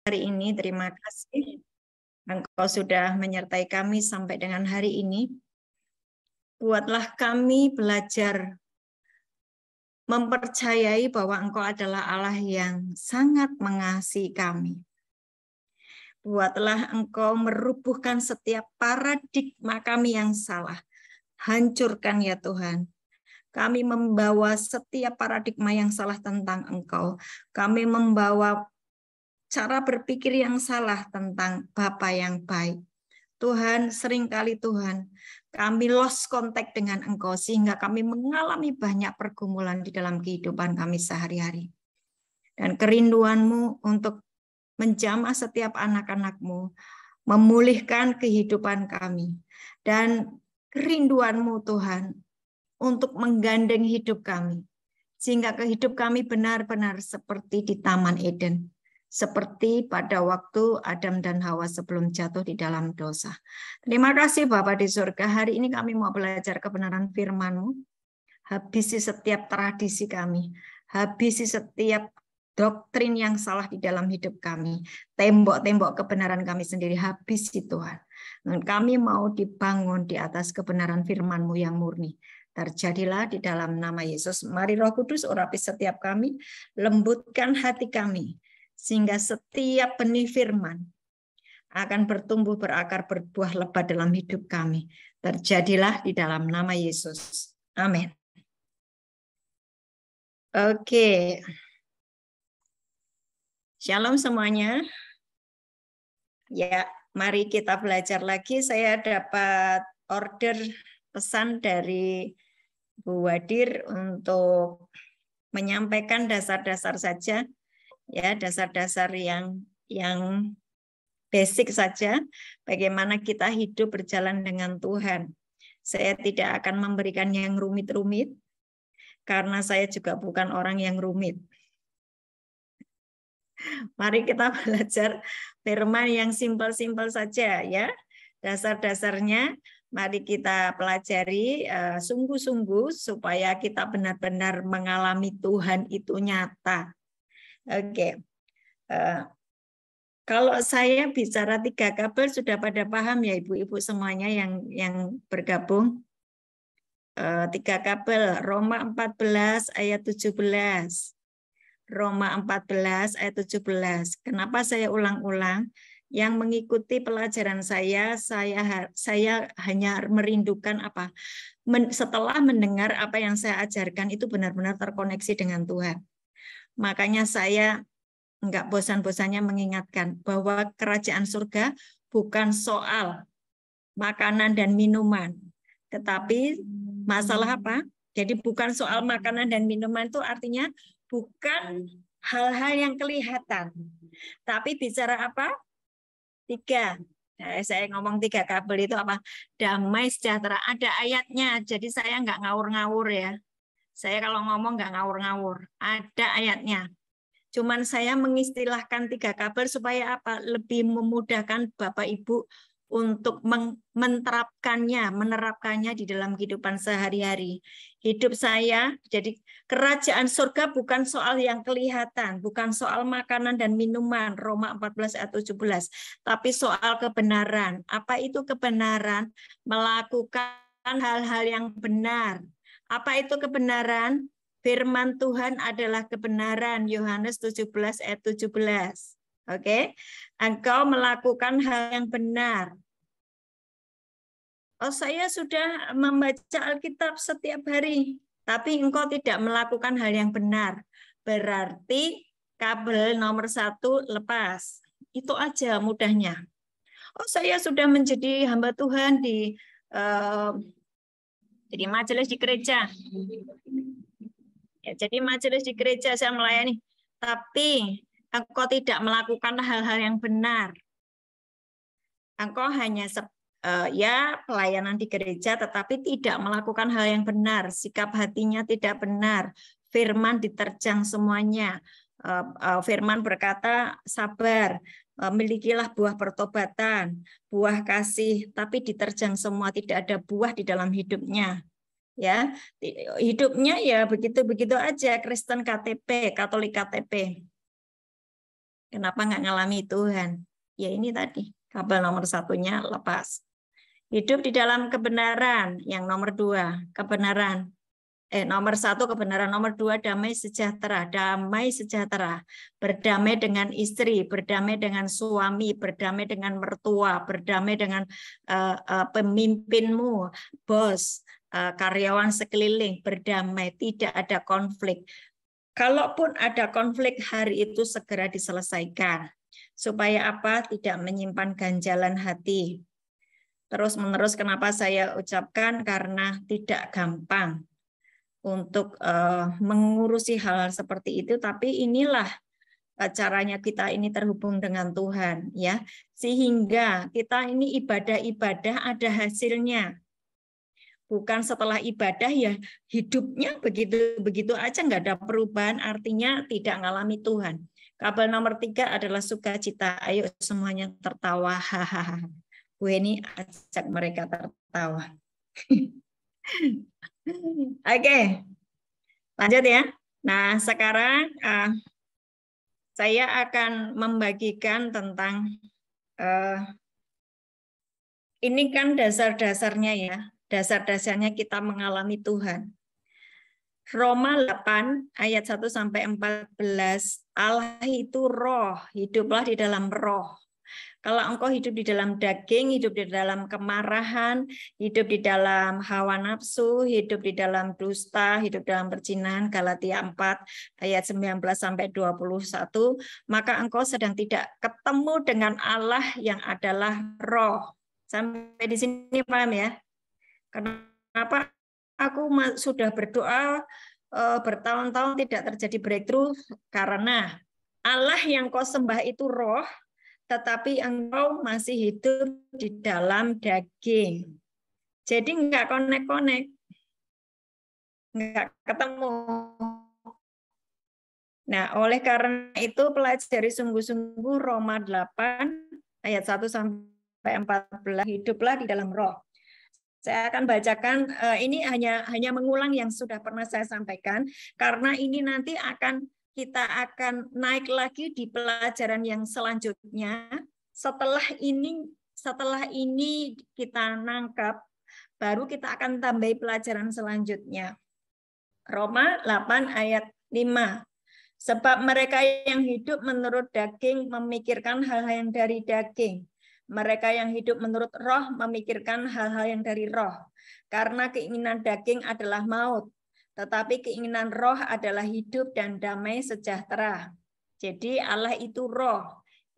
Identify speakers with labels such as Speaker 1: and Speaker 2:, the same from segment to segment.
Speaker 1: hari ini. Terima kasih Engkau sudah menyertai kami sampai dengan hari ini. Buatlah kami belajar mempercayai bahwa Engkau adalah Allah yang sangat mengasihi kami. Buatlah Engkau merubuhkan setiap paradigma kami yang salah. Hancurkan ya Tuhan. Kami membawa setiap paradigma yang salah tentang Engkau. Kami membawa cara berpikir yang salah tentang Bapa yang baik. Tuhan, seringkali Tuhan, kami lost contact dengan Engkau sehingga kami mengalami banyak pergumulan di dalam kehidupan kami sehari-hari. Dan kerinduan-Mu untuk menjamah setiap anak-anak-Mu, memulihkan kehidupan kami. Dan kerinduan-Mu Tuhan untuk menggandeng hidup kami, sehingga kehidup kami benar-benar seperti di Taman Eden. Seperti pada waktu Adam dan Hawa sebelum jatuh di dalam dosa. Terima kasih Bapa di surga. Hari ini kami mau belajar kebenaran firman-Mu. Habisi setiap tradisi kami. Habisi setiap doktrin yang salah di dalam hidup kami. Tembok-tembok kebenaran kami sendiri habisi Tuhan. Dan kami mau dibangun di atas kebenaran firman-Mu yang murni. Terjadilah di dalam nama Yesus. Mari Roh Kudus urapi setiap kami. Lembutkan hati kami. Sehingga setiap benih firman akan bertumbuh, berakar, berbuah lebat dalam hidup kami. Terjadilah di dalam nama Yesus. Amin. Oke. Shalom semuanya. Ya, mari kita belajar lagi. Saya dapat order pesan dari Bu Wadir untuk menyampaikan dasar-dasar saja. Ya, dasar-dasar yang basic saja, bagaimana kita hidup berjalan dengan Tuhan. Saya tidak akan memberikan yang rumit-rumit, karena saya juga bukan orang yang rumit. Mari kita belajar firman yang simpel-simpel saja ya. Dasar-dasarnya mari kita pelajari sungguh-sungguh supaya kita benar-benar mengalami Tuhan itu nyata. Oke. Kalau saya bicara 3 kabel sudah pada paham ya ibu-ibu semuanya yang bergabung. 3 kabel Roma 14 ayat 17. Roma 14 ayat 17. Kenapa saya ulang-ulang? Yang mengikuti pelajaran saya hanya merindukan apa? Setelah mendengar apa yang saya ajarkan itu benar-benar terkoneksi dengan Tuhan. Makanya saya enggak bosan-bosannya mengingatkan bahwa kerajaan surga bukan soal makanan dan minuman, tetapi masalah apa? Jadi bukan soal makanan dan minuman itu artinya bukan hal-hal yang kelihatan, tapi bicara apa? 3. Saya ngomong 3 kabel itu apa? Damai sejahtera. Ada ayatnya, jadi saya enggak ngawur-ngawur ya. Saya kalau ngomong enggak ngawur-ngawur. Ada ayatnya. Cuman saya mengistilahkan 3 kabel supaya apa? Lebih memudahkan Bapak Ibu untuk menerapkannya di dalam kehidupan sehari-hari. Hidup saya, jadi kerajaan surga bukan soal yang kelihatan, bukan soal makanan dan minuman, Roma 14 ayat 17, tapi soal kebenaran. Apa itu kebenaran? Melakukan hal-hal yang benar. Apa itu kebenaran? Firman Tuhan adalah kebenaran, Yohanes 17 ayat 17. Oke, engkau melakukan hal yang benar. Oh, saya sudah membaca Alkitab setiap hari, tapi engkau tidak melakukan hal yang benar. Berarti kabel nomor 1 lepas. Itu aja mudahnya. Oh, saya sudah menjadi hamba Tuhan jadi majelis di gereja. Ya, jadi majelis di gereja saya melayani, tapi engkau tidak melakukan hal-hal yang benar. Engkau hanya ya pelayanan di gereja, tetapi tidak melakukan hal yang benar. Sikap hatinya tidak benar. Firman diterjang semuanya. Firman berkata sabar, milikilah buah pertobatan, buah kasih, tapi diterjang semua, tidak ada buah di dalam hidupnya. Ya, hidupnya ya begitu-begitu aja, Kristen KTP, Katolik KTP. Kenapa nggak ngalami Tuhan? Ya ini tadi, kabel nomor satunya lepas. Hidup di dalam kebenaran, yang nomor 2, kebenaran. Nomor 1 kebenaran, nomor 2 damai sejahtera, berdamai dengan istri, berdamai dengan suami, berdamai dengan mertua, berdamai dengan pemimpinmu, bos, karyawan sekeliling, berdamai, tidak ada konflik. Kalaupun ada konflik, hari itu segera diselesaikan. Supaya apa? Tidak menyimpan ganjalan hati. Terus-menerus kenapa saya ucapkan? Karena tidak gampang untuk mengurusi hal-hal seperti itu, tapi inilah caranya kita ini terhubung dengan Tuhan, ya, sehingga kita ini ibadah-ibadah ada hasilnya. Bukan setelah ibadah ya hidupnya begitu aja, nggak ada perubahan, artinya tidak ngalami Tuhan. Kabel nomor 3 adalah sukacita. Ayo semuanya tertawa, hahaha. Bu ini ajak mereka tertawa. Oke, lanjut ya. Nah, sekarang saya akan membagikan tentang ini kan dasar-dasarnya ya. Dasar-dasarnya kita mengalami Tuhan. Roma 8 ayat 1 sampai 14. Allah itu roh, hiduplah di dalam roh. Kalau engkau hidup di dalam daging, hidup di dalam kemarahan, hidup di dalam hawa nafsu, hidup di dalam dusta, hidup dalam perzinahan, Galatia 4 ayat 19 sampai 21, maka engkau sedang tidak ketemu dengan Allah yang adalah roh. Sampai di sini paham ya? Kenapa aku sudah berdoa bertahun-tahun tidak terjadi breakthrough? Karena Allah yang kau sembah itu roh, tetapi engkau masih hidup di dalam daging. Jadi enggak konek-konek, enggak ketemu. Nah, oleh karena itu pelajari sungguh-sungguh Roma 8 ayat 1 sampai 14, hiduplah di dalam roh. Saya akan bacakan, ini hanya mengulang yang sudah pernah saya sampaikan, karena ini nanti kita akan naik lagi di pelajaran yang selanjutnya. Setelah ini kita nangkap, baru kita akan tambahi pelajaran selanjutnya. Roma 8 ayat 5. Sebab mereka yang hidup menurut daging memikirkan hal-hal yang dari daging. Mereka yang hidup menurut roh memikirkan hal-hal yang dari roh. Karena keinginan daging adalah maut, tetapi keinginan roh adalah hidup dan damai sejahtera. Jadi Allah itu roh.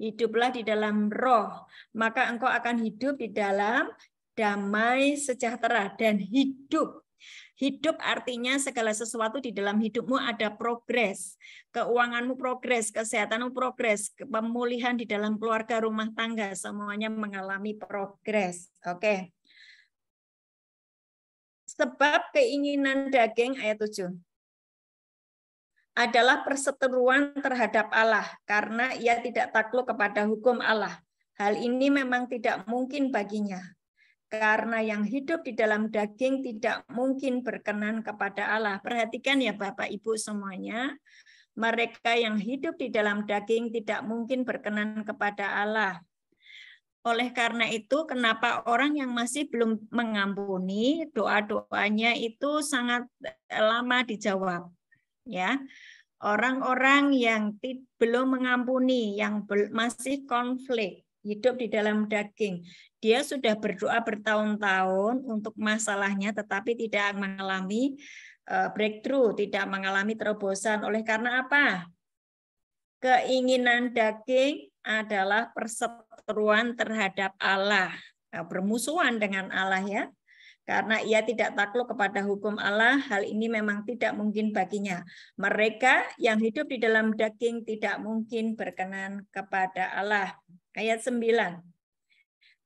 Speaker 1: Hiduplah di dalam roh, maka engkau akan hidup di dalam damai sejahtera dan hidup. Hidup artinya segala sesuatu di dalam hidupmu ada progres. Keuanganmu progres, kesehatanmu progres, pemulihan di dalam keluarga, rumah tangga, semuanya mengalami progres. Oke. Sebab keinginan daging, ayat 7, adalah perseteruan terhadap Allah, karena ia tidak takluk kepada hukum Allah. Hal ini memang tidak mungkin baginya. Karena yang hidup di dalam daging tidak mungkin berkenan kepada Allah. Perhatikan ya Bapak Ibu semuanya, mereka yang hidup di dalam daging tidak mungkin berkenan kepada Allah. Oleh karena itu, kenapa orang yang masih belum mengampuni, doa-doanya itu sangat lama dijawab. Ya, orang-orang yang belum mengampuni, yang masih konflik, hidup di dalam daging, dia sudah berdoa bertahun-tahun untuk masalahnya, tetapi tidak mengalami breakthrough, tidak mengalami terobosan. Oleh karena apa? Keinginan daging adalah perseteruan terhadap Allah, bermusuhan dengan Allah ya. Karena ia tidak takluk kepada hukum Allah, hal ini memang tidak mungkin baginya. Mereka yang hidup di dalam daging tidak mungkin berkenan kepada Allah. Ayat 9.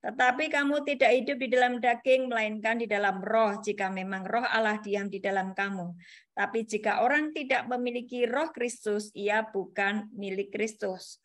Speaker 1: Tetapi kamu tidak hidup di dalam daging, melainkan di dalam roh, jika memang roh Allah diam di dalam kamu. Tapi jika orang tidak memiliki roh Kristus, ia bukan milik Kristus.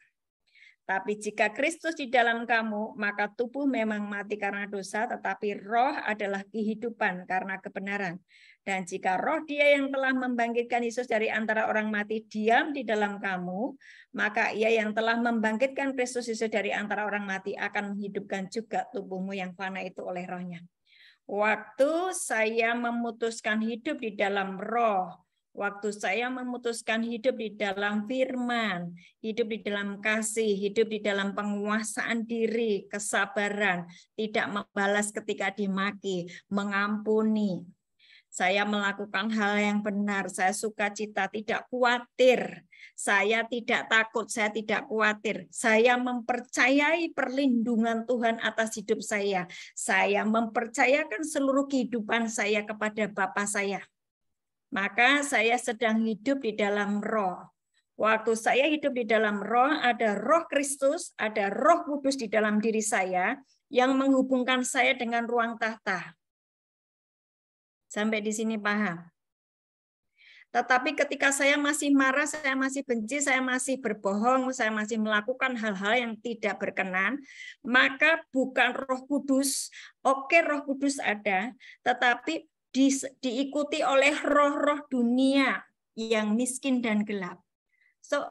Speaker 1: Tapi jika Kristus di dalam kamu, maka tubuh memang mati karena dosa, tetapi roh adalah kehidupan karena kebenaran. Dan jika roh Dia yang telah membangkitkan Yesus dari antara orang mati diam di dalam kamu, maka Ia yang telah membangkitkan Kristus Yesus dari antara orang mati akan menghidupkan juga tubuhmu yang fana itu oleh rohnya. Waktu saya memutuskan hidup di dalam roh, waktu saya memutuskan hidup di dalam firman, hidup di dalam kasih, hidup di dalam penguasaan diri, kesabaran, tidak membalas ketika dimaki, mengampuni. Saya melakukan hal yang benar, saya sukacita, tidak khawatir. Saya tidak takut, saya tidak khawatir. Saya mempercayai perlindungan Tuhan atas hidup saya. Saya mempercayakan seluruh kehidupan saya kepada Bapa saya. Maka saya sedang hidup di dalam roh. Waktu saya hidup di dalam roh, ada roh Kristus, ada roh kudus di dalam diri saya yang menghubungkan saya dengan ruang tahta. Sampai di sini paham. Tetapi ketika saya masih marah, saya masih benci, saya masih berbohong, saya masih melakukan hal-hal yang tidak berkenan, maka bukan Roh Kudus. Oke, Roh Kudus ada, tetapi diikuti oleh roh-roh dunia yang miskin dan gelap. So,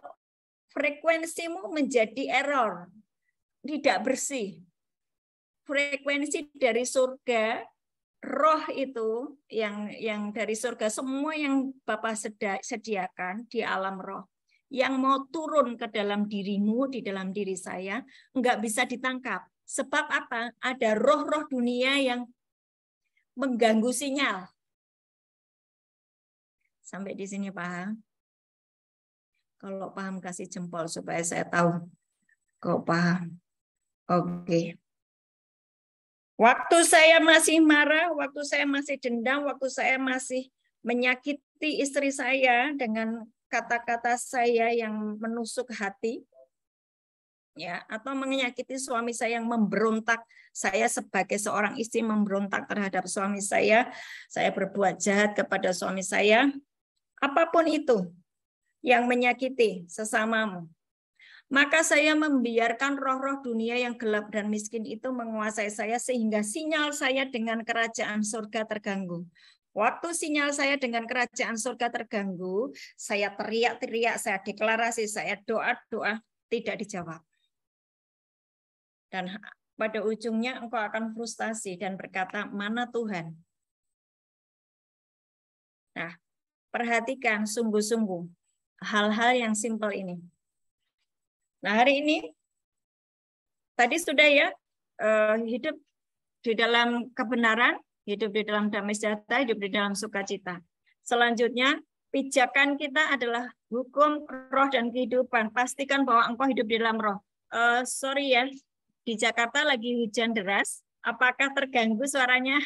Speaker 1: frekuensimu menjadi error, tidak bersih. Frekuensi dari surga, roh itu yang dari surga, semua yang Bapa sediakan di alam roh, yang mau turun ke dalam dirimu, di dalam diri saya, enggak bisa ditangkap. Sebab apa? Ada roh-roh dunia yang mengganggu sinyal. Sampai di sini paham? Kalau paham kasih jempol supaya saya tahu kok paham. Oke. Waktu saya masih marah, waktu saya masih dendam, waktu saya masih menyakiti istri saya dengan kata-kata saya yang menusuk hati, ya, atau menyakiti suami saya yang memberontak, saya sebagai seorang istri memberontak terhadap suami saya berbuat jahat kepada suami saya, apapun itu yang menyakiti sesamamu. Maka saya membiarkan roh-roh dunia yang gelap dan miskin itu menguasai saya sehingga sinyal saya dengan kerajaan surga terganggu. Waktu sinyal saya dengan kerajaan surga terganggu, saya teriak-teriak, saya deklarasi, saya doa-doa, tidak dijawab. Dan pada ujungnya engkau akan frustasi dan berkata, mana Tuhan? Nah, perhatikan sungguh-sungguh hal-hal yang simpel ini. Nah, hari ini tadi sudah ya, hidup di dalam kebenaran, hidup di dalam damai sejahtera, hidup di dalam sukacita. Selanjutnya, pijakan kita adalah hukum, roh, dan kehidupan. Pastikan bahwa engkau hidup di dalam roh. Sorry ya, di Jakarta lagi hujan deras. Apakah terganggu suaranya?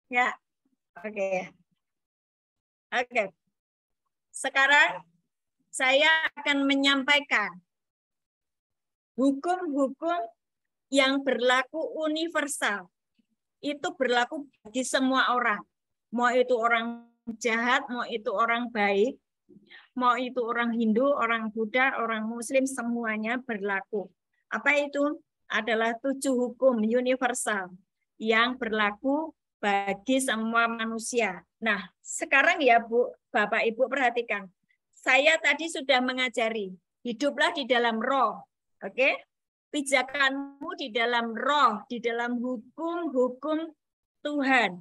Speaker 1: Ya, oke. Oke. Sekarang saya akan menyampaikan hukum-hukum yang berlaku universal. Itu berlaku bagi semua orang. Mau itu orang jahat, mau itu orang baik, mau itu orang Hindu, orang Buddha, orang Muslim, semuanya berlaku. Apa itu? Adalah 7 hukum universal yang berlaku bagi semua manusia. Nah, sekarang ya Bu, Bapak Ibu perhatikan. Saya tadi sudah mengajari, hiduplah di dalam roh. Oke? Pijakanmu di dalam roh, di dalam hukum-hukum Tuhan.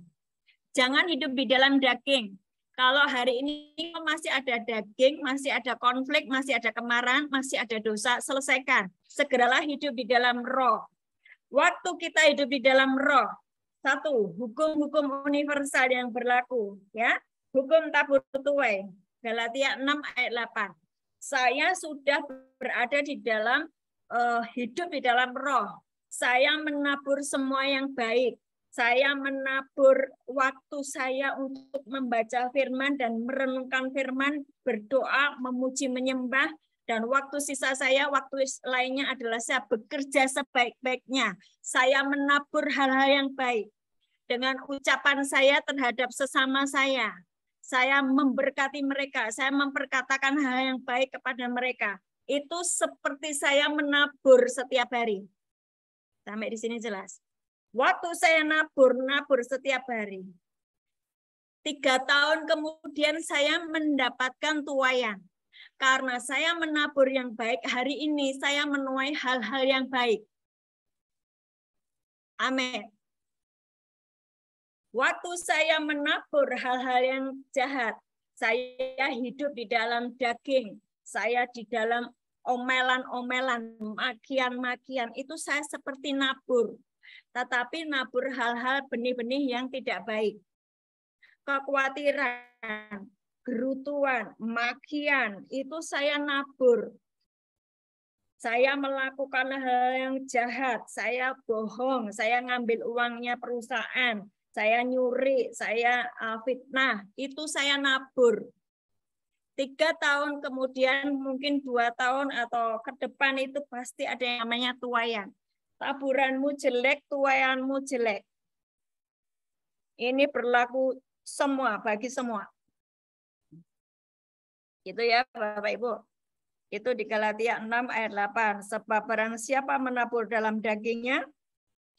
Speaker 1: Jangan hidup di dalam daging. Kalau hari ini masih ada daging, masih ada konflik, masih ada kemarahan, masih ada dosa, selesaikan. Segeralah hidup di dalam roh. Waktu kita hidup di dalam roh, 1, hukum-hukum universal yang berlaku, ya. Hukum tabur tuai, Galatia 6 ayat 8. Saya sudah berada di dalam hidup di dalam roh. Saya menabur semua yang baik. Saya menabur waktu saya untuk membaca firman dan merenungkan firman, berdoa, memuji, menyembah, dan waktu sisa saya, waktu lainnya adalah saya bekerja sebaik-baiknya. Saya menabur hal-hal yang baik. Dengan ucapan saya terhadap sesama saya memberkati mereka, saya memperkatakan hal yang baik kepada mereka. Itu seperti saya menabur setiap hari. Sampai di sini jelas. Waktu saya nabur setiap hari. 3 tahun kemudian saya mendapatkan tuaian. Karena saya menabur yang baik, hari ini saya menuai hal-hal yang baik. Amin. Waktu saya menabur hal-hal yang jahat, saya hidup di dalam daging, saya di dalam omelan-omelan, makian-makian, itu saya seperti nabur. Tetapi nabur hal-hal benih-benih yang tidak baik. Kekhawatiran, gerutuan, makian, itu saya nabur. Saya melakukan hal yang jahat, saya bohong, saya ngambil uangnya perusahaan, saya nyuri, saya fitnah, itu saya nabur. 3 tahun kemudian, mungkin 2 tahun atau ke depan itu pasti ada yang namanya tuaian. Taburanmu jelek, tuaianmu jelek. Ini berlaku semua, bagi semua. Itu ya Bapak Ibu. Itu di Galatia 6 ayat 8. Sebab barang siapa menabur dalam dagingnya,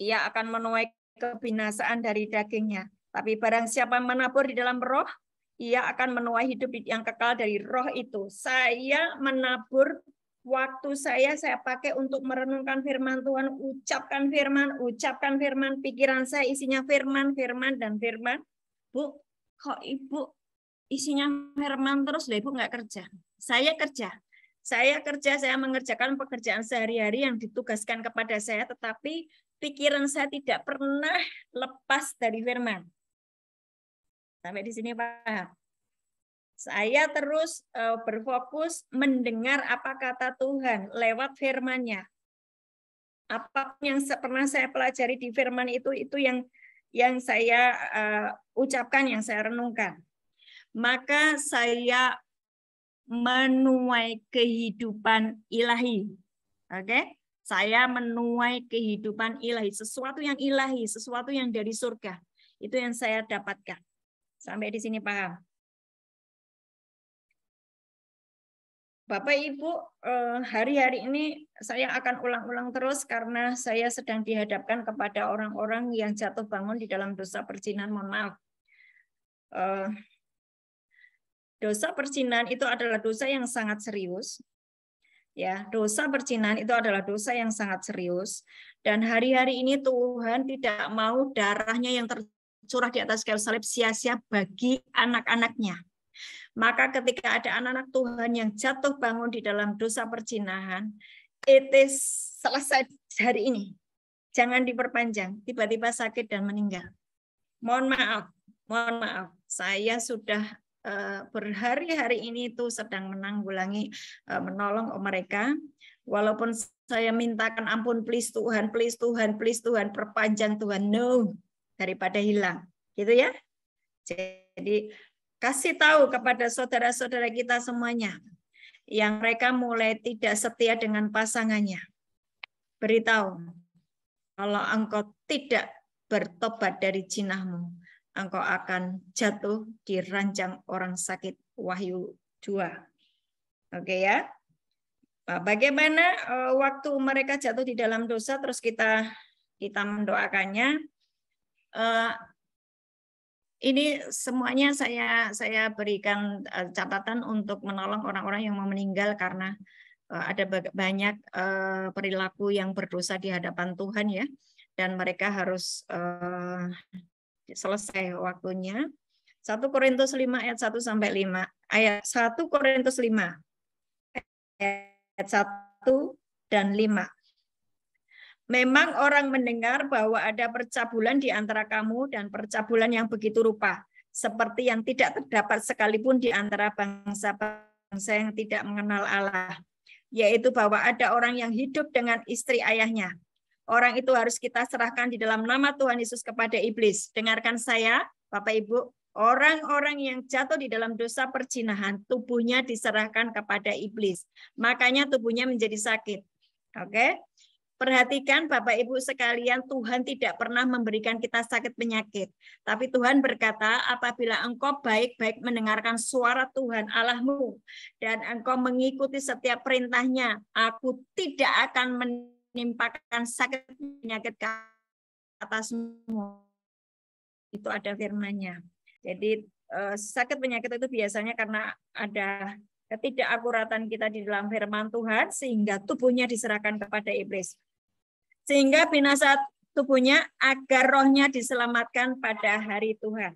Speaker 1: ia akan menuai kebinasaan dari dagingnya. Tapi barang siapa menabur di dalam roh, ia akan menuai hidup yang kekal dari roh itu. Saya menabur waktu saya pakai untuk merenungkan firman Tuhan, ucapkan firman, pikiran saya isinya firman, dan firman. Bu, kok Ibu isinya firman terus, Ibu nggak kerja? Saya kerja. Saya mengerjakan pekerjaan sehari-hari yang ditugaskan kepada saya, tetapi pikiran saya tidak pernah lepas dari firman. Sampai di sini paham? Saya terus berfokus mendengar apa kata Tuhan lewat firman-Nya. Apa yang pernah saya pelajari di firman itu yang saya ucapkan, yang saya renungkan. Maka saya menuai kehidupan ilahi. Oke? Saya menuai kehidupan ilahi, sesuatu yang ilahi, sesuatu yang dari surga. Itu yang saya dapatkan. Sampai di sini paham? Bapak Ibu, hari-hari ini saya akan ulang-ulang terus karena saya sedang dihadapkan kepada orang-orang yang jatuh bangun di dalam dosa perzinahan. Mohon maaf. Dosa perzinahan itu adalah dosa yang sangat serius. Ya, dosa perzinahan itu adalah dosa yang sangat serius. Dan hari-hari ini Tuhan tidak mau darahnya yang tercurah di atas kayu salib sia-sia bagi anak-anaknya. Maka ketika ada anak-anak Tuhan yang jatuh bangun di dalam dosa perzinahan, itu selesai hari ini. Jangan diperpanjang, tiba-tiba sakit dan meninggal. Mohon maaf, saya sudah berhari-hari ini itu sedang menanggulangi, menolong mereka. Walaupun saya mintakan ampun, please Tuhan, perpanjang Tuhan, no, daripada hilang, gitu ya. Jadi kasih tahu kepada saudara-saudara kita semuanya yang mereka mulai tidak setia dengan pasangannya. Beritahu, kalau engkau tidak bertobat dari zinamu, engkau akan jatuh di ranjang orang sakit. Wahyu 2. Oke ya. Bagaimana waktu mereka jatuh di dalam dosa terus kita mendoakannya. Ini semuanya saya berikan catatan untuk menolong orang-orang yang mau meninggal karena ada banyak perilaku yang berdosa di hadapan Tuhan ya, dan mereka harus selesai waktunya. 1 Korintus 5 ayat 1 sampai 5. Ayat 1 Korintus 5 ayat 1 dan 5. Memang orang mendengar bahwa ada percabulan di antara kamu dan percabulan yang begitu rupa, seperti yang tidak terdapat sekalipun di antara bangsa-bangsa yang tidak mengenal Allah, yaitu bahwa ada orang yang hidup dengan istri ayahnya. Orang itu harus kita serahkan di dalam nama Tuhan Yesus kepada iblis. Dengarkan saya, Bapak Ibu, orang-orang yang jatuh di dalam dosa perzinahan, tubuhnya diserahkan kepada iblis. Makanya tubuhnya menjadi sakit. Oke? Perhatikan Bapak Ibu sekalian, Tuhan tidak pernah memberikan kita sakit penyakit. Tapi Tuhan berkata, apabila engkau baik-baik mendengarkan suara Tuhan Allahmu, dan engkau mengikuti setiap perintahnya, aku tidak akan menimpakan sakit penyakit ke atasmu. Itu ada firman-Nya. Jadi sakit penyakit itu biasanya karena ada ketidakakuratan kita di dalam firman Tuhan, sehingga tubuhnya diserahkan kepada iblis. Sehingga binasa tubuhnya agar rohnya diselamatkan pada hari Tuhan.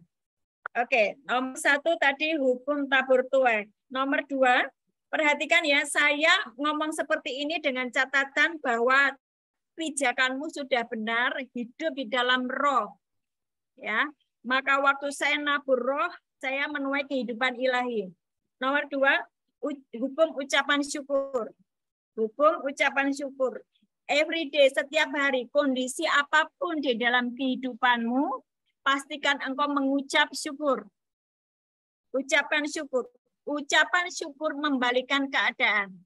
Speaker 1: Oke, nomor 1 tadi hukum tabur tuai. Nomor 2, perhatikan ya, saya ngomong seperti ini dengan catatan bahwa pijakanmu sudah benar, hidup di dalam roh. Ya, maka waktu saya nabur roh, saya menuai kehidupan ilahi. Nomor 2, hukum ucapan syukur. Hukum ucapan syukur. Every day, setiap hari, kondisi apapun di dalam kehidupanmu, pastikan engkau mengucap syukur. Ucapan syukur. Ucapan syukur membalikan keadaan.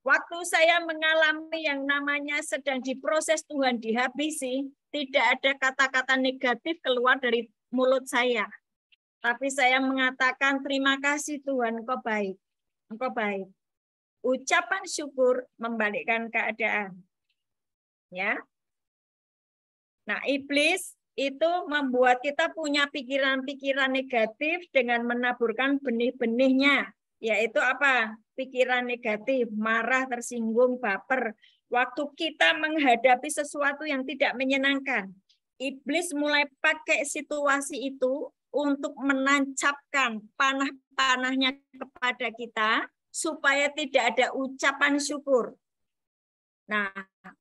Speaker 1: Waktu saya mengalami yang namanya sedang diproses Tuhan dihabisi, tidak ada kata-kata negatif keluar dari mulut saya. Tapi saya mengatakan, terima kasih Tuhan, Engkau baik. Engkau baik. Ucapan syukur membalikkan keadaan. Ya. Nah, iblis itu membuat kita punya pikiran-pikiran negatif dengan menaburkan benih-benihnya, yaitu apa? Pikiran negatif, marah, tersinggung, baper. Waktu kita menghadapi sesuatu yang tidak menyenangkan, iblis mulai pakai situasi itu untuk menancapkan panah-panahnya kepada kita supaya tidak ada ucapan syukur. Nah,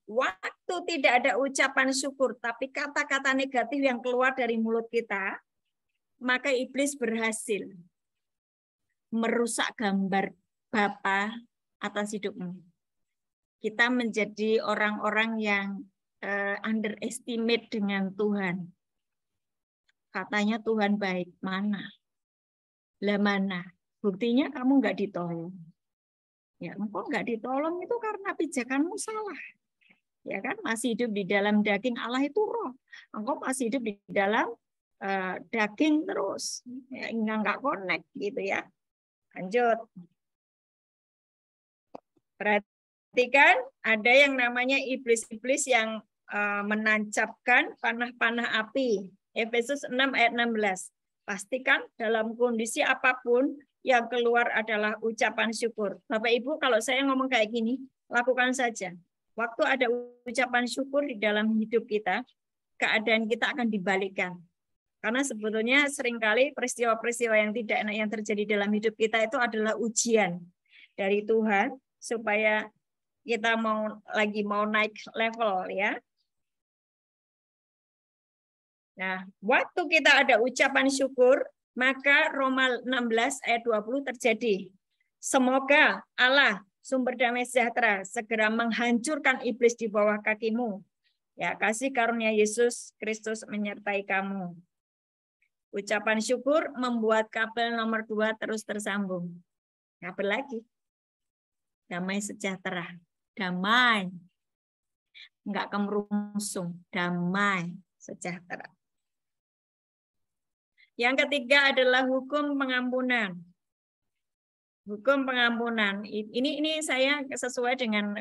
Speaker 1: waktu tidak ada ucapan syukur, tapi kata-kata negatif yang keluar dari mulut kita, maka iblis berhasil merusak gambar Bapa atas hidupmu. Kita menjadi orang-orang yang underestimate dengan Tuhan. Katanya Tuhan baik, mana? Lah mana? Buktinya kamu nggak ditolong. Ya, engkau nggak ditolong itu karena pijakanmu salah. Ya kan, masih hidup di dalam daging, Allah itu roh. Engkau masih hidup di dalam daging terus. Ya, nggak connect gitu ya. Lanjut. Perhatikan, ada yang namanya iblis-iblis yang menancapkan panah-panah api. Efesus 6 ayat 16. Pastikan dalam kondisi apapun yang keluar adalah ucapan syukur. Bapak Ibu, kalau saya ngomong kayak gini, lakukan saja. Waktu ada ucapan syukur di dalam hidup kita, keadaan kita akan dibalikkan. Karena sebetulnya seringkali peristiwa-peristiwa yang tidak enak yang terjadi dalam hidup kita itu adalah ujian dari Tuhan supaya kita mau naik level ya. Nah, waktu kita ada ucapan syukur, maka Roma 16 ayat 20 terjadi. Semoga Allah, sumber damai sejahtera, segera menghancurkan iblis di bawah kakimu. Ya, kasih karunia Yesus Kristus menyertai kamu. Ucapan syukur membuat kabel nomor 2 terus tersambung. Kabel lagi. Damai sejahtera. Damai. Enggak kemerungsung. Damai sejahtera. Yang ketiga adalah hukum pengampunan. Hukum pengampunan. Ini saya sesuai dengan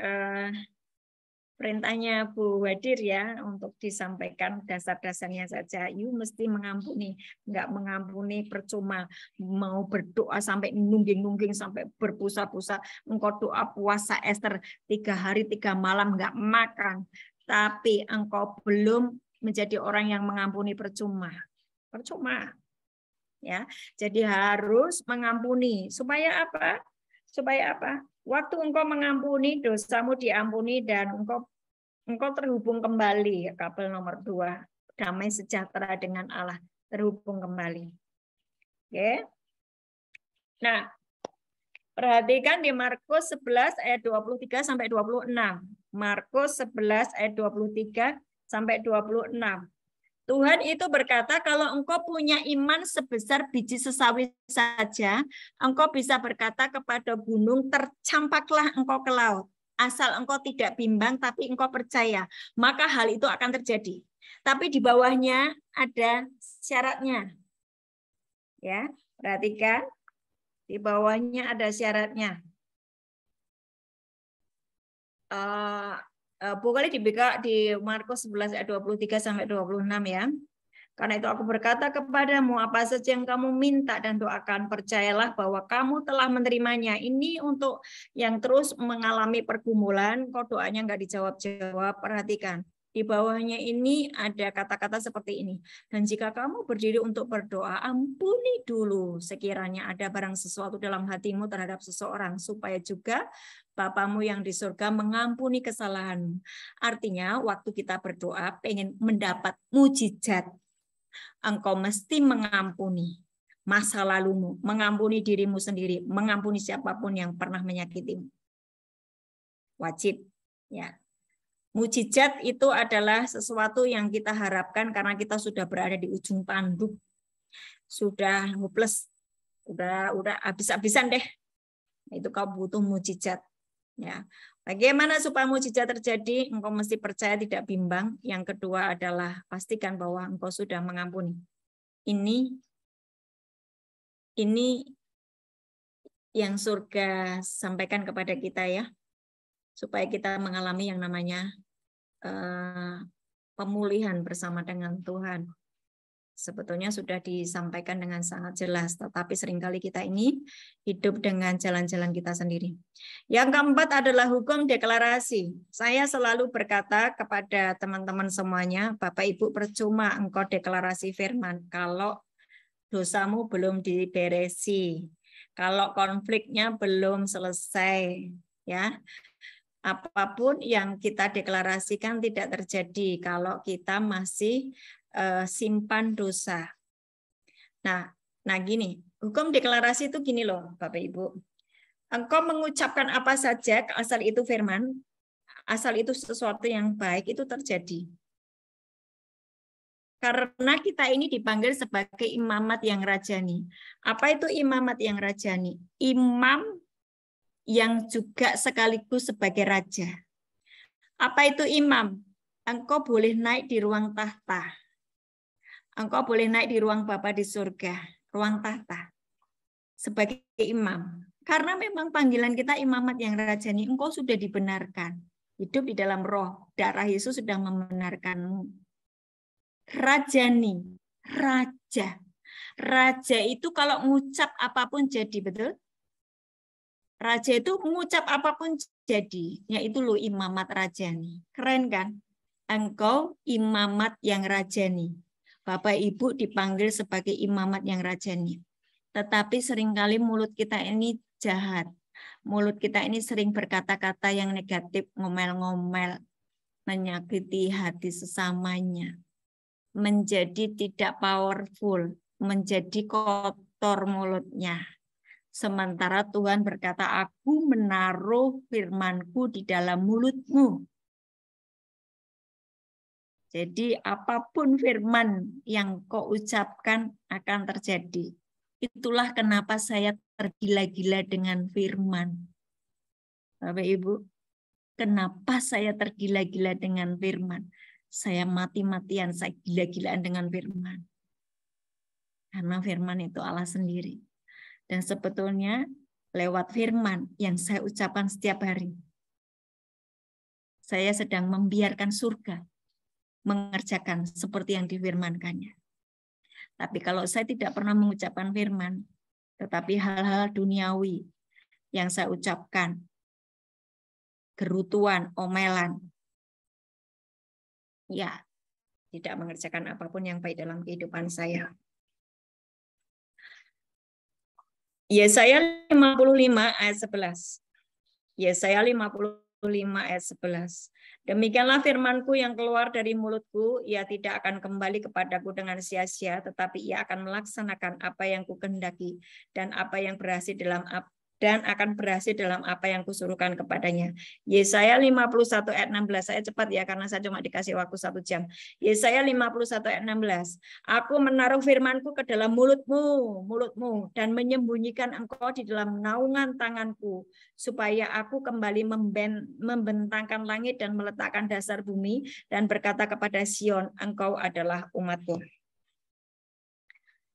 Speaker 1: perintahnya Bu Wadir ya, untuk disampaikan dasar-dasarnya saja. You mesti mengampuni, enggak mengampuni percuma. Mau berdoa sampai nungging-nungging, sampai berpuasa-puasa. Engkau doa puasa Ester 3 hari 3 malam enggak makan. Tapi engkau belum menjadi orang yang mengampuni percuma. Percuma. Ya, jadi harus mengampuni. Supaya apa? Supaya apa? Waktu engkau mengampuni, dosamu diampuni dan engkau terhubung kembali. Kabel nomor 2, damai sejahtera dengan Allah, terhubung kembali. Oke. Nah, perhatikan di Markus 11 ayat 23 sampai 26. Markus 11 ayat 23 sampai 26. Tuhan itu berkata, kalau engkau punya iman sebesar biji sesawi saja, engkau bisa berkata kepada gunung, tercampaklah engkau ke laut. Asal engkau tidak bimbang, tapi engkau percaya, maka hal itu akan terjadi. Tapi di bawahnya ada syaratnya. Ya, perhatikan. Di bawahnya ada syaratnya. Boleh dibuka di Markus 11 ayat 23 sampai 26 ya. Karena itu aku berkata kepadamu, apa saja yang kamu minta dan doakan, percayalah bahwa kamu telah menerimanya. Ini untuk yang terus mengalami pergumulan, kok doanya nggak dijawab-jawab, perhatikan. Di bawahnya ini ada kata-kata seperti ini. Dan jika kamu berdiri untuk berdoa, ampuni dulu sekiranya ada barang sesuatu dalam hatimu terhadap seseorang, supaya juga Bapamu yang di surga mengampuni kesalahanmu. Artinya, waktu kita berdoa, pengen mendapat mujizat, engkau mesti mengampuni masa lalumu, mengampuni dirimu sendiri, mengampuni siapapun yang pernah menyakitimu. Wajib, ya. Mujizat itu adalah sesuatu yang kita harapkan karena kita sudah berada di ujung tanduk, sudah hopeless, udah habis-habisan deh. Itu kau butuh mujizat. Ya, bagaimana supaya mujizat terjadi? Engkau mesti percaya, tidak bimbang. Yang kedua adalah pastikan bahwa engkau sudah mengampuni. Ini yang surga sampaikan kepada kita ya, supaya kita mengalami yang namanya pemulihan bersama dengan Tuhan. Sebetulnya sudah disampaikan dengan sangat jelas, tetapi seringkali kita ini hidup dengan jalan-jalan kita sendiri. Yang keempat adalah hukum deklarasi. Saya selalu berkata kepada teman-teman semuanya, Bapak Ibu, percuma engkau deklarasi firman kalau dosamu belum diberesi, kalau konfliknya belum selesai, ya. Apapun yang kita deklarasikan tidak terjadi kalau kita masih simpan dosa. Nah gini, hukum deklarasi itu gini loh, Bapak Ibu. Engkau mengucapkan apa saja, asal itu firman, asal itu sesuatu yang baik, itu terjadi. Karena kita ini dipanggil sebagai imamat yang rajani. Apa itu imamat yang rajani? Imam yang juga sekaligus sebagai raja. Apa itu imam? Engkau boleh naik di ruang tahta. Engkau boleh naik di ruang Bapa di surga, ruang tahta, sebagai imam. Karena memang panggilan kita imamat yang rajani, engkau sudah dibenarkan. Hidup di dalam roh, darah Yesus sudah membenarkanmu. Rajani, raja. Raja itu kalau ngucap apapun jadi, betul? Raja itu mengucap apapun jadi, yaitu lo imamat rajani. Keren kan? Engkau imamat yang rajani. Bapak Ibu dipanggil sebagai imamat yang rajani. Tetapi seringkali mulut kita ini jahat. Mulut kita ini sering berkata-kata yang negatif, ngomel-ngomel, menyakiti hati sesamanya. Menjadi tidak powerful, menjadi kotor mulutnya. Sementara Tuhan berkata, aku menaruh firman-Ku di dalam mulutmu. Jadi apapun firman yang kau ucapkan akan terjadi. Itulah kenapa saya tergila-gila dengan firman. Bapak Ibu, kenapa saya tergila-gila dengan firman? Saya mati-matian, saya gila-gilaan dengan firman. Karena firman itu Allah sendiri. Dan sebetulnya lewat firman yang saya ucapkan setiap hari, saya sedang membiarkan surga mengerjakan seperti yang difirmankannya. Tapi kalau saya tidak pernah mengucapkan firman, tetapi hal-hal duniawi yang saya ucapkan, gerutuan, omelan, ya tidak mengerjakan apapun yang baik dalam kehidupan saya. Yesaya 55 ayat 11. Yesaya 55 ayat 11. Demikianlah firman-Ku yang keluar dari mulutku, ia tidak akan kembali kepadaku dengan sia-sia, tetapi ia akan melaksanakan apa yang Kukehendaki dan apa yang berhasil dalam apa yang Kusuruhkan kepadanya. Yesaya 51 ayat 16. Saya cepat ya karena saya cuma dikasih waktu 1 jam. Yesaya 51 ayat 16. Aku menaruh firman-Ku ke dalam mulutmu dan menyembunyikan engkau di dalam naungan tanganku, supaya aku kembali membentangkan langit dan meletakkan dasar bumi dan berkata kepada Sion, engkau adalah umatku.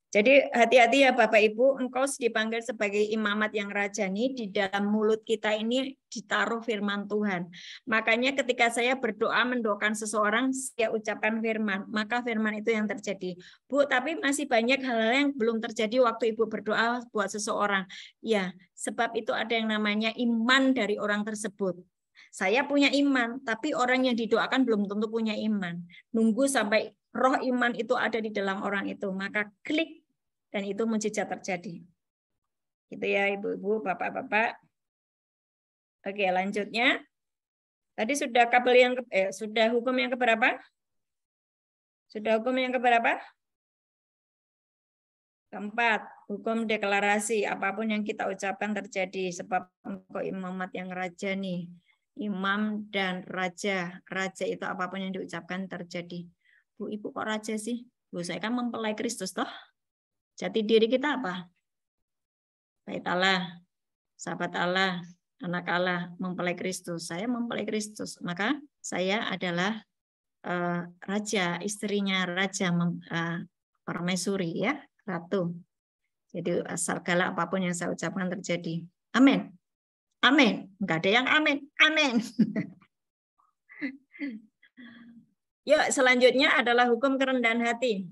Speaker 1: Jadi hati-hati ya Bapak Ibu, engkau dipanggil sebagai imamat yang rajani, di dalam mulut kita ini ditaruh firman Tuhan. Makanya ketika saya berdoa mendoakan seseorang, saya ucapkan firman, maka firman itu yang terjadi. Bu, tapi masih banyak hal-hal yang belum terjadi waktu Ibu berdoa buat seseorang. Ya, sebab itu ada yang namanya iman dari orang tersebut. Saya punya iman, tapi orang yang didoakan belum tentu punya iman. Nunggu sampai roh iman itu ada di dalam orang itu, maka klik dan itu mujizat terjadi. Gitu ya Ibu-ibu, Bapak-bapak. Oke, lanjutnya. Tadi sudah kabel yang sudah hukum yang keberapa? Sudah hukum yang keberapa? Keempat, hukum deklarasi. Apapun yang kita ucapkan terjadi, sebab engkau imamat yang rajani. Imam dan raja. Raja itu apapun yang diucapkan terjadi. Bu, Ibu kok raja sih? Bu, saya kan mempelai Kristus toh. Jati diri kita apa? Bait Allah, sahabat Allah, anak Allah, mempelai Kristus. Saya mempelai Kristus, maka saya adalah raja, istrinya raja, permaisuri ya, ratu. Jadi segala apapun yang saya ucapkan terjadi. Amin. Amin. Enggak ada yang amin. Amin. Yuk, selanjutnya adalah hukum kerendahan hati.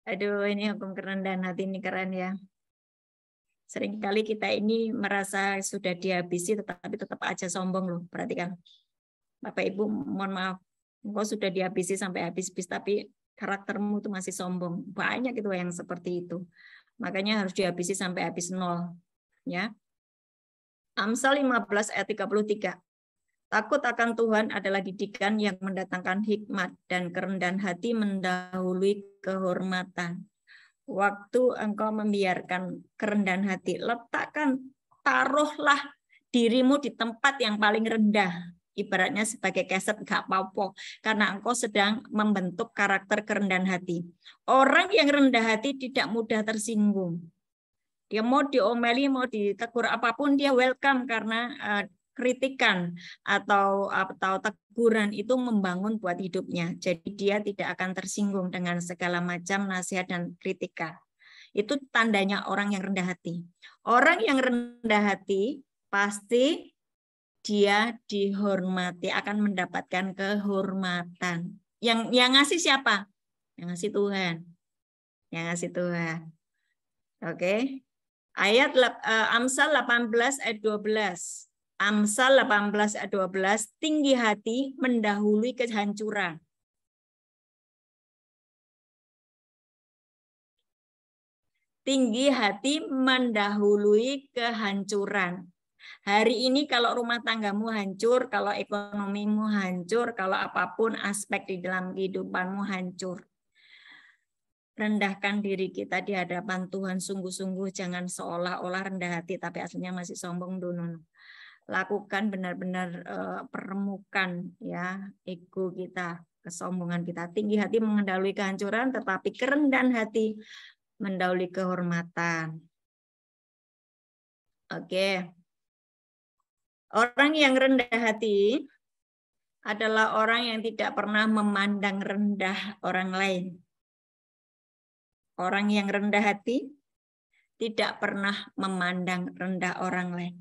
Speaker 1: Aduh, ini hukum kerendahan hati ini keren ya. Seringkali kita ini merasa sudah dihabisi, tetapi tetap aja sombong loh. Perhatikan. Bapak Ibu, mohon maaf. Engkau sudah dihabisi sampai habis-habis, tapi karaktermu itu masih sombong. Banyak itu yang seperti itu. Makanya harus dihabisi sampai habis 0. Ya. Amsal 15 ayat 33. Takut akan Tuhan adalah didikan yang mendatangkan hikmat, dan kerendahan hati mendahului kehormatan. Waktu engkau membiarkan kerendahan hati, letakkan, taruhlah dirimu di tempat yang paling rendah. Ibaratnya sebagai keset, gak apa-apa, karena engkau sedang membentuk karakter kerendahan hati. Orang yang rendah hati tidak mudah tersinggung. Dia mau diomeli, mau ditegur apapun, dia welcome, karena kritikan atau teguran itu membangun buat hidupnya. Jadi dia tidak akan tersinggung dengan segala macam nasihat dan kritikan. Itu tandanya orang yang rendah hati. Orang yang rendah hati pasti dia dihormati, akan mendapatkan kehormatan. Yang ngasih siapa? Yang ngasih Tuhan. Yang ngasih Tuhan. Oke. Ayat Amsal 18 ayat 12. Amsal 18 ayat 12, tinggi hati mendahului kehancuran. Tinggi hati mendahului kehancuran. Hari ini kalau rumah tanggamu hancur, kalau ekonomimu hancur, kalau apapun aspek di dalam kehidupanmu hancur. Rendahkan diri kita di hadapan Tuhan sungguh-sungguh, jangan seolah-olah rendah hati tapi aslinya masih sombong dulu. Lakukan benar-benar peremukan ya ego kita, kesombongan kita. Tinggi hati mendahului kehancuran, tetapi kerendahan hati mendahului kehormatan. Oke. Orang yang rendah hati adalah orang yang tidak pernah memandang rendah orang lain. Orang yang rendah hati tidak pernah memandang rendah orang lain.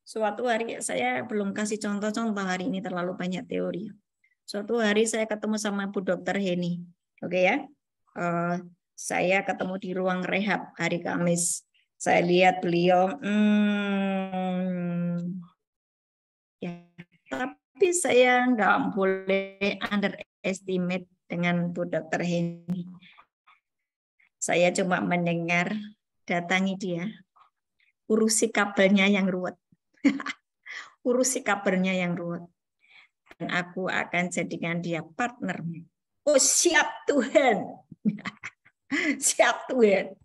Speaker 1: Suatu hari, saya belum kasih contoh-contoh hari ini, terlalu banyak teori. Suatu hari saya ketemu sama Bu Dr. Heni. Oke ya. Saya ketemu di ruang rehab hari Kamis. Saya lihat beliau, ya, tapi saya nggak boleh underestimate dengan Bu Dr. Heni. Saya cuma mendengar, datangi dia, urusi kabelnya yang ruwet. Urusi kabelnya yang ruwet. Dan aku akan jadikan dia partner. Oh, siap Tuhan. Siap Tuhan.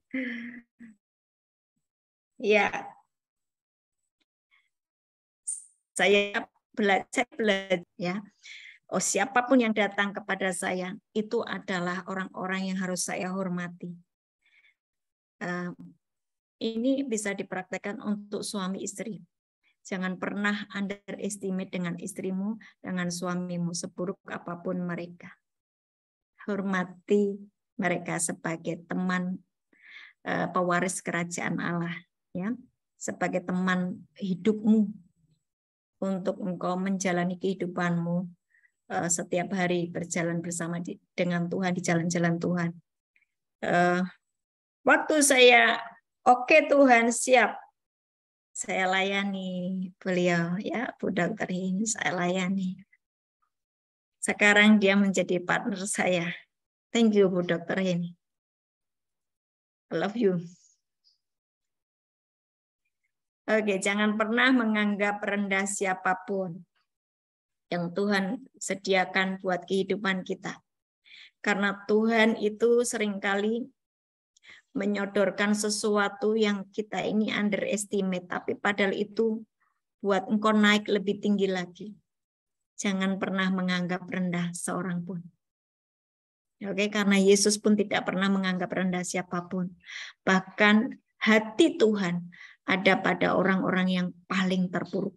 Speaker 1: Ya. Saya belajar ya. Oh, siapapun yang datang kepada saya, itu adalah orang-orang yang harus saya hormati. Ini bisa dipraktekkan untuk suami istri. Jangan pernah underestimate dengan istrimu, dengan suamimu, seburuk apapun mereka. Hormati mereka sebagai teman pewaris kerajaan Allah, ya, sebagai teman hidupmu untuk engkau menjalani kehidupanmu setiap hari berjalan bersama dengan Tuhan di jalan-jalan Tuhan. Waktu saya oke Tuhan, siap, saya layani beliau, ya, Bu Dokter ini saya layani. Sekarang dia menjadi partner saya. Thank you Bu Dokter ini. I love you. Oke, jangan pernah menganggap rendah siapapun yang Tuhan sediakan buat kehidupan kita. Karena Tuhan itu seringkali menyodorkan sesuatu yang kita ini underestimate, tapi padahal itu buat engkau naik lebih tinggi lagi. Jangan pernah menganggap rendah seorang pun. Oke, karena Yesus pun tidak pernah menganggap rendah siapapun. Bahkan hati Tuhan ada pada orang-orang yang paling terpuruk.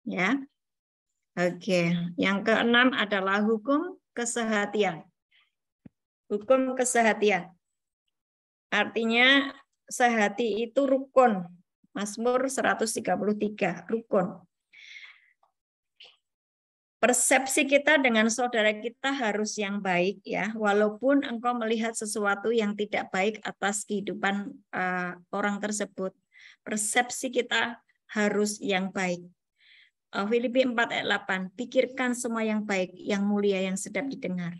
Speaker 1: Ya. Oke, yang keenam adalah hukum kesehatian. Hukum kesehatian. Artinya sehati itu rukun. Mazmur 133, rukun. Persepsi kita dengan saudara kita harus yang baik, ya. Walaupun engkau melihat sesuatu yang tidak baik atas kehidupan orang tersebut, persepsi kita harus yang baik. Filipi 4 ayat 8, pikirkan semua yang baik, yang mulia, yang sedap didengar.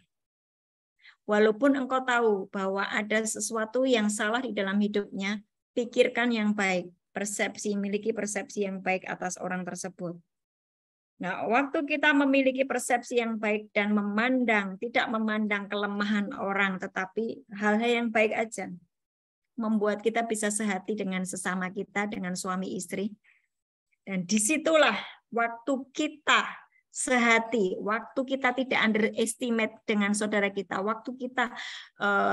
Speaker 1: Walaupun engkau tahu bahwa ada sesuatu yang salah di dalam hidupnya, pikirkan yang baik, miliki persepsi yang baik atas orang tersebut. Nah, waktu kita memiliki persepsi yang baik dan tidak memandang kelemahan orang, tetapi hal-hal yang baik aja, membuat kita bisa sehati dengan sesama kita, dengan suami istri. Dan disitulah waktu kita sehati, waktu kita tidak underestimate dengan saudara kita, waktu kita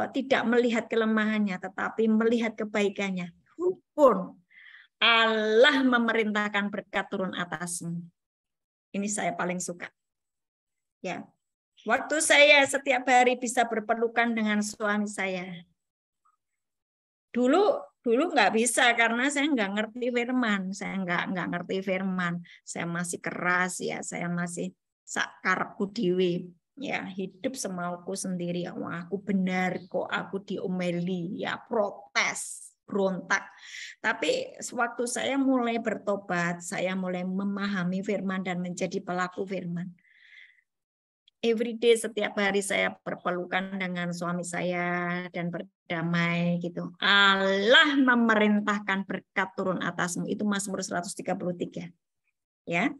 Speaker 1: tidak melihat kelemahannya, tetapi melihat kebaikannya. Pun Allah memerintahkan berkat turun atasmu. Ini saya paling suka. Ya, waktu saya setiap hari bisa berpelukan dengan suami saya. Dulu nggak bisa karena saya nggak ngerti firman. Saya nggak ngerti firman. Saya masih keras ya. Saya masih sakarepku dewe. Ya, hidup semauku sendiri. Wah, aku benar kok, aku diomeli, ya, protes, berontak. Tapi waktu saya mulai bertobat, saya mulai memahami firman dan menjadi pelaku firman. Every day, setiap hari saya berpelukan dengan suami saya dan berdamai gitu. Allah memerintahkan berkat turun atasmu. Itu Mazmur 133. Ya.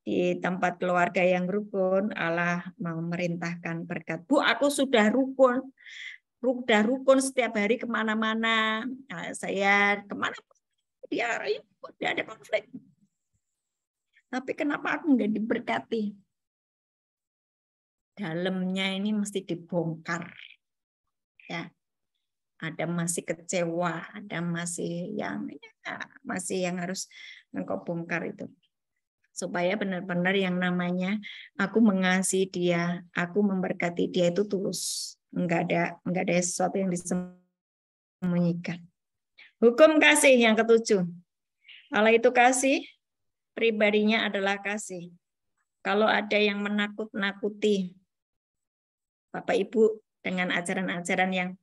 Speaker 1: Di tempat keluarga yang rukun, Allah memerintahkan berkat. Bu, aku sudah rukun setiap hari kemana-mana. Nah, saya kemana dia ada konflik. Tapi kenapa aku nggak diberkati? Dalamnya ini mesti dibongkar. Ya, ada masih kecewa, ada masih yang harus engkau bongkar itu. Supaya benar-benar yang namanya aku mengasihi dia, aku memberkati dia itu tulus. Enggak ada sesuatu yang disembunyikan. Hukum kasih yang ketujuh. Allah itu kasih, pribadinya adalah kasih. Kalau ada yang menakut-nakuti Bapak Ibu dengan ajaran-ajaran yang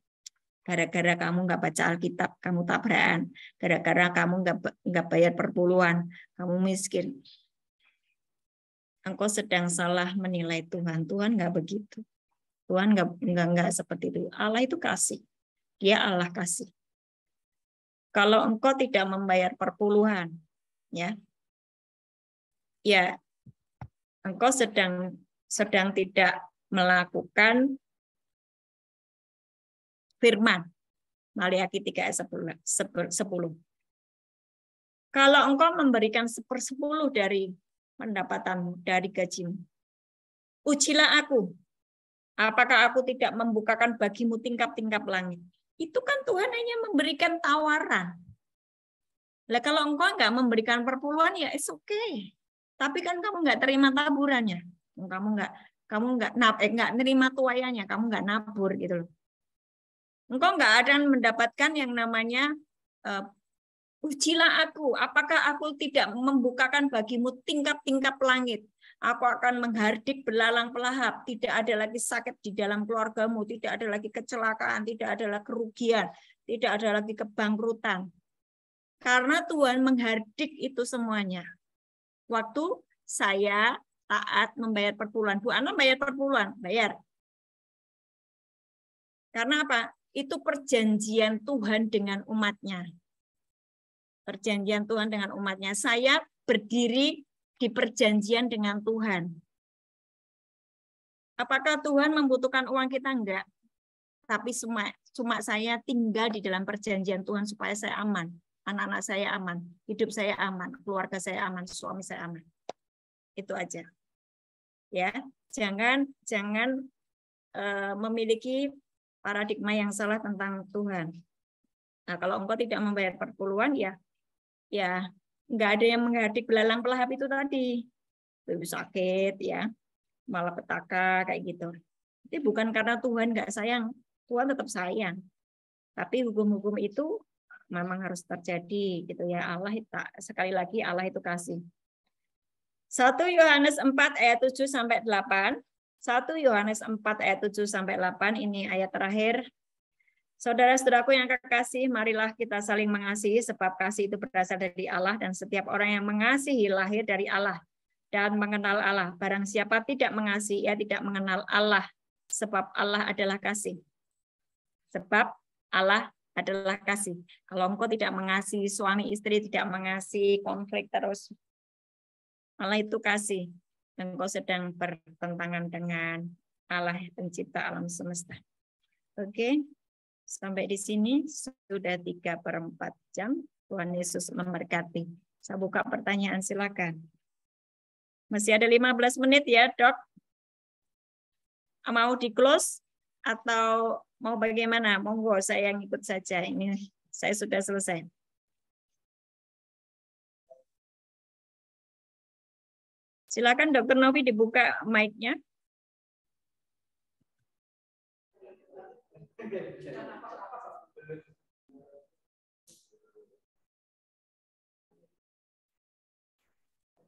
Speaker 1: gara-gara kamu nggak baca Alkitab, kamu tabrakan. Gara-gara kamu nggak bayar perpuluhan, kamu miskin. Engkau sedang salah menilai Tuhan. Tuhan nggak begitu. Tuhan nggak seperti itu. Allah itu kasih. Dia Allah kasih. Kalau engkau tidak membayar perpuluhan, ya engkau sedang tidak melakukan firman. Maliaki 3 ayat 10. Kalau engkau memberikan 1/10 dari pendapatanmu, dari gajimu, ujilah aku. Apakah aku tidak membukakan bagimu tingkap-tingkap langit? Itu kan Tuhan hanya memberikan tawaran. Lah kalau engkau nggak memberikan perpuluhan ya it's okay. Tapi kan kamu nggak terima taburannya. Kamu nggak kamu nggak nerima tuaiannya, kamu nggak nabur gitu loh. Engkau nggak akan mendapatkan yang namanya ujilah aku, apakah aku tidak membukakan bagimu tingkap-tingkap langit. Aku akan menghardik belalang pelahap, tidak ada lagi sakit di dalam keluargamu, tidak ada lagi kecelakaan, tidak ada lagi kerugian, tidak ada lagi kebangkrutan. Karena Tuhan menghardik itu semuanya. Waktu saya taat membayar perpuluhan, Bu Ana bayar perpuluhan, bayar. Karena apa? Itu perjanjian Tuhan dengan umatnya. Perjanjian Tuhan dengan umatnya. Saya berdiri di perjanjian dengan Tuhan. Apakah Tuhan membutuhkan uang kita? Enggak. Tapi cuma saya tinggal di dalam perjanjian Tuhan supaya saya aman. Anak-anak saya aman. Hidup saya aman. Keluarga saya aman. Suami saya aman. Itu aja. Ya, jangan memiliki paradigma yang salah tentang Tuhan. Nah, kalau engkau tidak membayar perpuluhan, ya nggak ada yang menghardik belalang pelahap itu tadi. Itu sakit, ya, malapetaka kayak gitu. Itu bukan karena Tuhan nggak sayang, Tuhan tetap sayang. Tapi hukum-hukum itu memang harus terjadi, gitu ya. Allah sekali lagi Allah itu kasih. 1 Yohanes 4 ayat 7 sampai 8. 1 Yohanes 4 ayat 7 sampai 8 ini ayat terakhir. Saudara-saudaraku yang kekasih, marilah kita saling mengasihi sebab kasih itu berasal dari Allah dan setiap orang yang mengasihi lahir dari Allah dan mengenal Allah. Barang siapa tidak mengasihi, ia tidak mengenal Allah sebab Allah adalah kasih. Sebab Allah adalah kasih. Kalau engkau tidak mengasihi suami istri, tidak mengasihi konflik terus, Allah itu kasih. Dan engkau sedang bertentangan dengan Allah pencipta alam semesta. Oke. Sampai di sini sudah 3/4 jam. Tuhan Yesus memberkati. Saya buka pertanyaan, silakan. Masih ada 15 menit ya, Dok? Mau di-close atau mau bagaimana? Monggo, saya yang ikut saja. Ini saya sudah selesai. Silakan Dr. Novi dibuka mic-nya.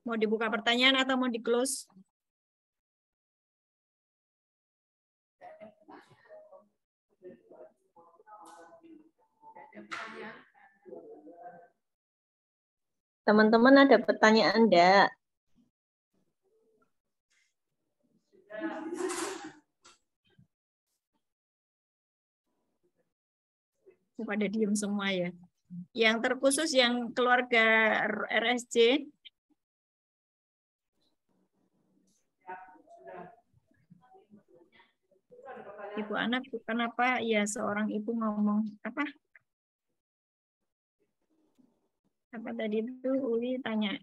Speaker 1: Mau dibuka pertanyaan atau mau di-close? Teman-teman ada pertanyaan enggak? Pada diem semua ya. Yang terkhusus yang keluarga RSC. Ibu anak, kenapa ya seorang ibu ngomong apa? Apa tadi itu Uli tanya.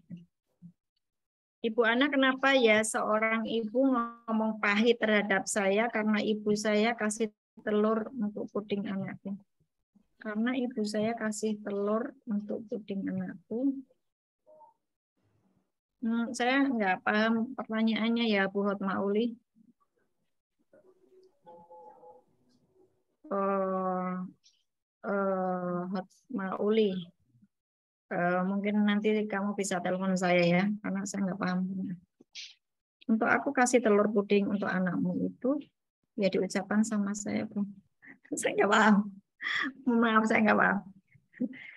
Speaker 1: Ibu anak, kenapa ya seorang ibu ngomong pahit terhadap saya karena ibu saya kasih telur untuk puding anakku. Karena ibu saya kasih telur untuk puding anakku. Saya nggak paham pertanyaannya ya Bu Hotmauli. Hotmauli. Mungkin nanti kamu bisa telepon saya ya, karena saya nggak paham. Untuk aku kasih telur puding untuk anakmu itu ya diucapkan sama saya, Bu. Saya nggak paham. Maaf, saya nggak paham.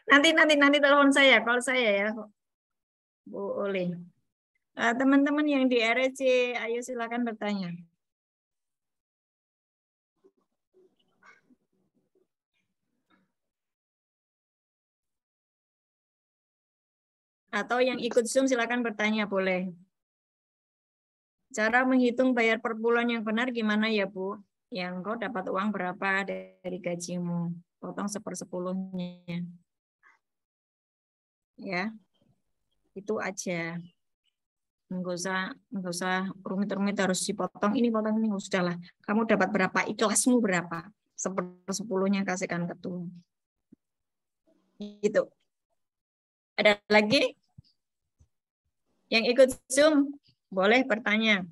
Speaker 1: Nanti telepon saya, kalau saya ya, Bu Uli. Teman-teman yang di RC, ayo silakan bertanya. Atau yang ikut Zoom silakan bertanya, boleh. Cara menghitung bayar per bulan yang benar gimana ya, Bu? Yang kau dapat uang berapa dari gajimu? Potong 1/10-nya. Ya, itu aja. Nggak usah rumit-rumit harus dipotong ini, potong ini. Sudahlah, kamu dapat berapa, ikhlasmu berapa? 1/10-nya kasihkan ke Tuhan. Gitu. Ada lagi? Yang ikut Zoom, boleh bertanya.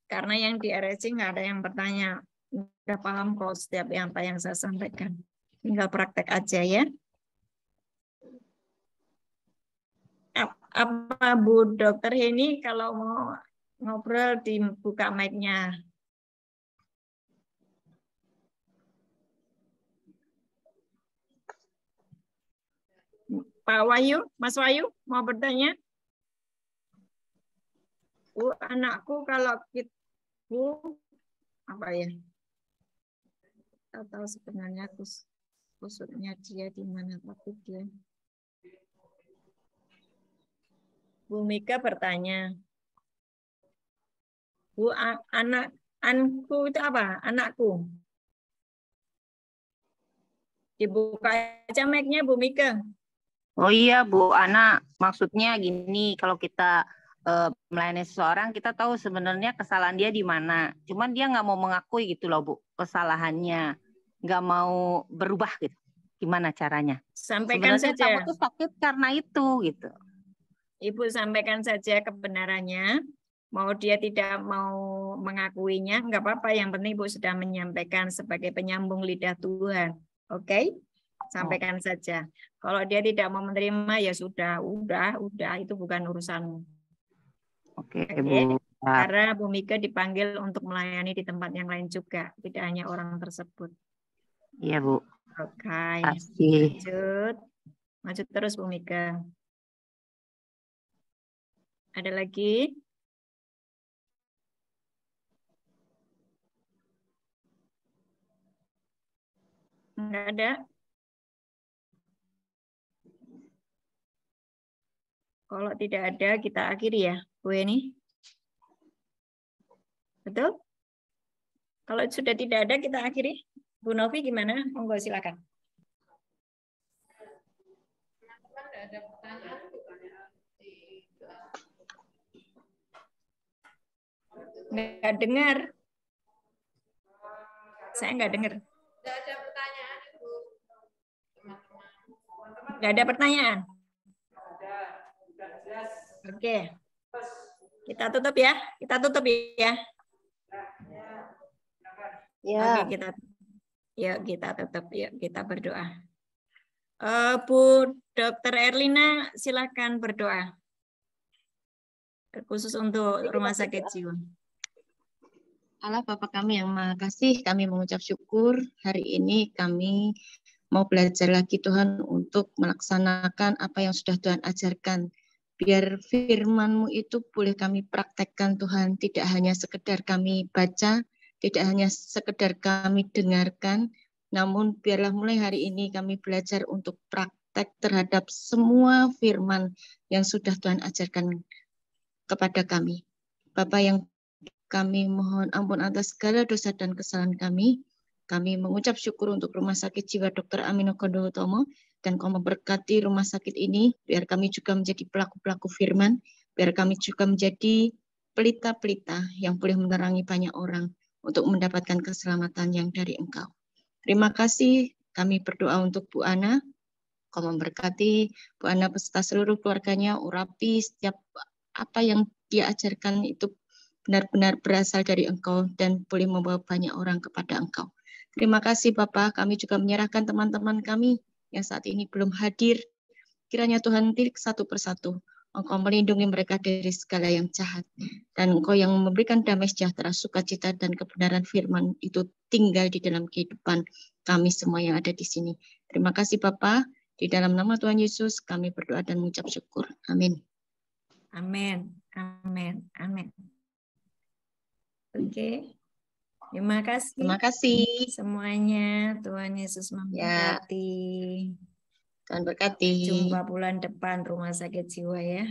Speaker 1: karena yang di RSC nggak ada yang bertanya. Udah paham kok setiap apa yang saya sampaikan. Tinggal praktek aja ya. Apa Bu Dokter Heni kalau mau ngobrol dibuka mic-nya. Pak Wahyu, Mas Wahyu mau bertanya? Bu, anakku kalau Bu apa ya? Tahu sebenarnya kusutnya dia di mana, tapi dia. Bu Mika bertanya, Bu, anakku itu apa? Anakku. Dibuka aja mic-nya Bu Mika.
Speaker 2: Oh iya Bu Ana, maksudnya gini, kalau kita melayani seseorang, kita tahu sebenarnya kesalahan dia di mana. Cuman dia nggak mau mengakui gitu loh Bu, kesalahannya. Nggak mau berubah gitu. Gimana caranya?
Speaker 1: Sampaikan
Speaker 2: Sebenarnya
Speaker 1: saja.
Speaker 2: kamu tuh sakit karena itu gitu.
Speaker 1: Ibu sampaikan saja kebenarannya. Mau dia tidak mau mengakuinya, enggak apa-apa. Yang penting Ibu sudah menyampaikan sebagai penyambung lidah Tuhan. Oke? Sampaikan saja. Kalau dia tidak mau menerima, ya sudah, udah. Itu bukan urusanmu.
Speaker 2: Oke,
Speaker 1: Oke?
Speaker 2: Bu.
Speaker 1: Karena Bu Mika dipanggil untuk melayani di tempat yang lain juga. Tidak hanya orang tersebut.
Speaker 2: Iya, Bu.
Speaker 1: Oke.
Speaker 2: Kasih.
Speaker 1: Lanjut. Lanjut terus Bu Mika. Ada lagi? Enggak ada. Kalau tidak ada, kita akhiri ya, Bu Eni. Betul? Kalau sudah tidak ada, kita akhiri. Bu Novi gimana? Monggo silakan. Nggak dengar. Saya nggak dengar.
Speaker 3: Tidak ada pertanyaan, Ibu.
Speaker 1: Nggak ada pertanyaan? Oke. Kita tutup ya. Kita tutup ya.
Speaker 2: Ya.
Speaker 1: Oke, kita tutup. Yuk, kita berdoa. Bu Dr. Erlina, silakan berdoa. Khusus untuk rumah sakit jiwa.
Speaker 4: Allah Bapa kami yang Maha Kasih, kami mengucap syukur hari ini kami mau belajar lagi Tuhan untuk melaksanakan apa yang sudah Tuhan ajarkan. Biar firman-Mu itu boleh kami praktekkan Tuhan, tidak hanya sekedar kami baca, tidak hanya sekedar kami dengarkan, namun biarlah mulai hari ini kami belajar untuk praktek terhadap semua firman yang sudah Tuhan ajarkan kepada kami. Bapak yang kami mohon ampun atas segala dosa dan kesalahan kami. Kami mengucap syukur untuk Rumah Sakit Jiwa Dr. Amino Kondo Utomo, dan Kau memberkati rumah sakit ini, biar kami juga menjadi pelaku-pelaku firman, biar kami juga menjadi pelita-pelita yang boleh menerangi banyak orang untuk mendapatkan keselamatan yang dari Engkau. Terima kasih, kami berdoa untuk Bu Ana. Kau memberkati Bu Ana beserta seluruh keluarganya, urapi setiap apa yang dia ajarkan itu benar-benar berasal dari Engkau dan boleh membawa banyak orang kepada Engkau. Terima kasih Bapak, kami juga menyerahkan teman-teman kami yang saat ini belum hadir. Kiranya Tuhan tilik satu persatu, Engkau melindungi mereka dari segala yang jahat. Dan Engkau yang memberikan damai sejahtera, sukacita dan kebenaran firman itu tinggal di dalam kehidupan kami semua yang ada di sini. Terima kasih Bapak, di dalam nama Tuhan Yesus kami berdoa dan mengucap syukur. Amin.
Speaker 1: Amin. Amin. Amin. Oke. Terima kasih.
Speaker 4: Terima kasih
Speaker 1: Semuanya. Tuhan Yesus memberkati.
Speaker 4: Tuhan berkati.
Speaker 1: Jumpa bulan depan Rumah Sakit Jiwa ya.